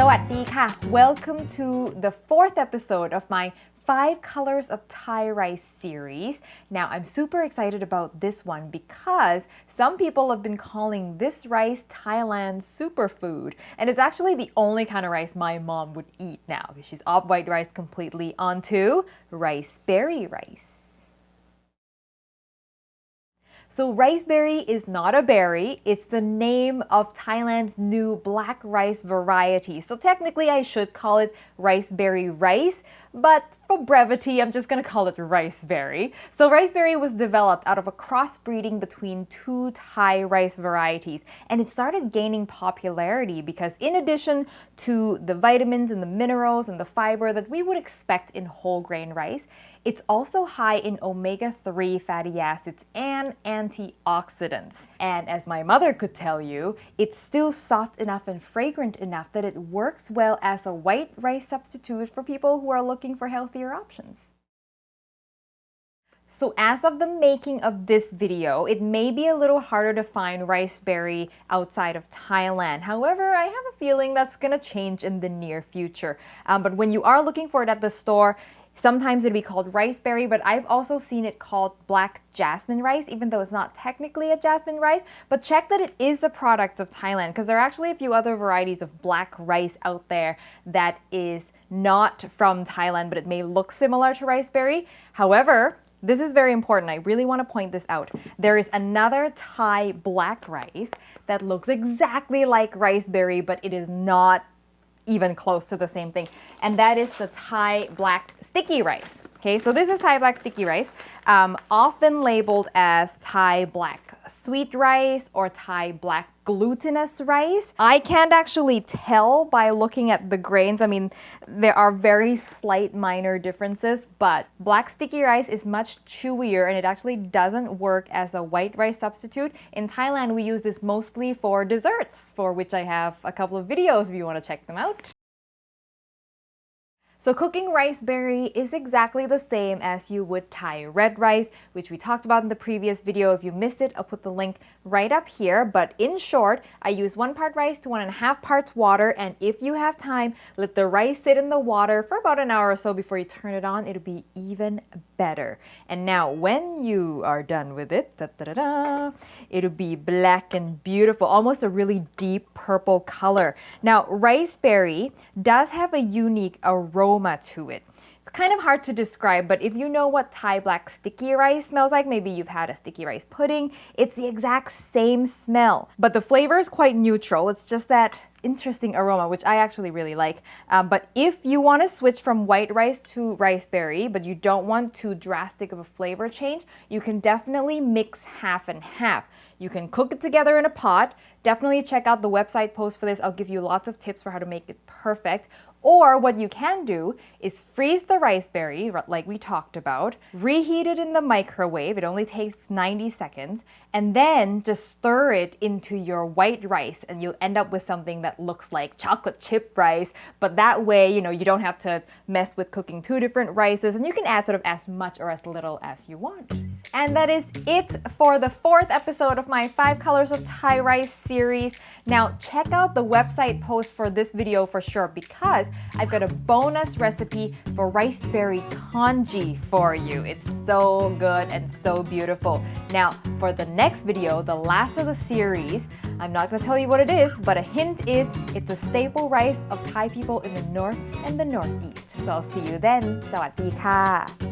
สวัสดีค่ะ Welcome to the fourth episode of my 5 Colors of Thai Rice series. Now, I'm super excited about this one because some people have been calling this rice Thailand superfood. And it's actually the only kind of rice my mom would eat now. She's off white rice completely onto Riceberry rice. So Riceberry is not a berry, it's the name of Thailand's new black rice variety. So technically I should call it Riceberry rice, but for brevity I'm just gonna call it Riceberry. So Riceberry was developed out of a crossbreeding between 2 Thai rice varieties, and it started gaining popularity because in addition to the vitamins and the minerals and the fiber that we would expect in whole grain rice, it's also high in omega-3 fatty acids and antioxidants. And as my mother could tell you, it's still soft enough and fragrant enough that it works well as a white rice substitute for people who are looking for healthier options. So as of the making of this video, it may be a little harder to find Riceberry outside of Thailand. However, I have a feeling that's gonna change in the near future. But when you are looking for it at the store, sometimes it'll be called Riceberry, but I've also seen it called black jasmine rice, even though it's not technically a jasmine rice. But check that it is a product of Thailand, because there are actually a few other varieties of black rice out there that is not from Thailand, but it may look similar to Riceberry. However, this is very important. I really want to point this out. There is another Thai black rice that looks exactly like Riceberry, but it is not even close to the same thing. And that is the Thai black sticky rice. Okay, so this is Thai black sticky rice, often labeled as Thai black sweet rice or Thai black glutinous rice. I can't actually tell by looking at the grains. I mean, there are very slight minor differences, but black sticky rice is much chewier and it actually doesn't work as a white rice substitute. In Thailand, we use this mostly for desserts, for which I have a couple of videos if you want to check them out. So cooking Riceberry is exactly the same as you would Thai red rice, which we talked about in the previous video. If you missed it, I'll put the link right up here. But in short, I use 1 part rice to 1.5 parts water. And if you have time, let the rice sit in the water for about an hour or so before you turn it on. It'll be even better. And now when you are done with it, it'll be black and beautiful, almost a really deep purple color. Now, Riceberry does have a unique aroma to it. It's kind of hard to describe, but if you know what Thai black sticky rice smells like, maybe you've had a sticky rice pudding, it's the exact same smell. But the flavor is quite neutral. It's just that interesting aroma, which I actually really like. But if you want to switch from white rice to Riceberry, but you don't want too drastic of a flavor change, you can definitely mix half and half. You can cook it together in a pot. Definitely check out the website post for this. I'll give you lots of tips for how to make it perfect. Or what you can do is freeze the Riceberry, like we talked about, reheat it in the microwave, it only takes 90 seconds, and then just stir it into your white rice and you'll end up with something that looks like chocolate chip rice. But that way, you don't have to mess with cooking 2 different rices and you can add sort of as much or as little as you want. And that is it for the 4th episode of my 5 Colors of Thai Rice series. Now check out the website post for this video for sure because I've got a bonus recipe for Riceberry congee for you. It's so good and so beautiful. Now for the next video, the last of the series, I'm not going to tell you what it is, but a hint is it's a staple rice of Thai people in the north and the northeast. So I'll see you then. สวัสดีค่ะ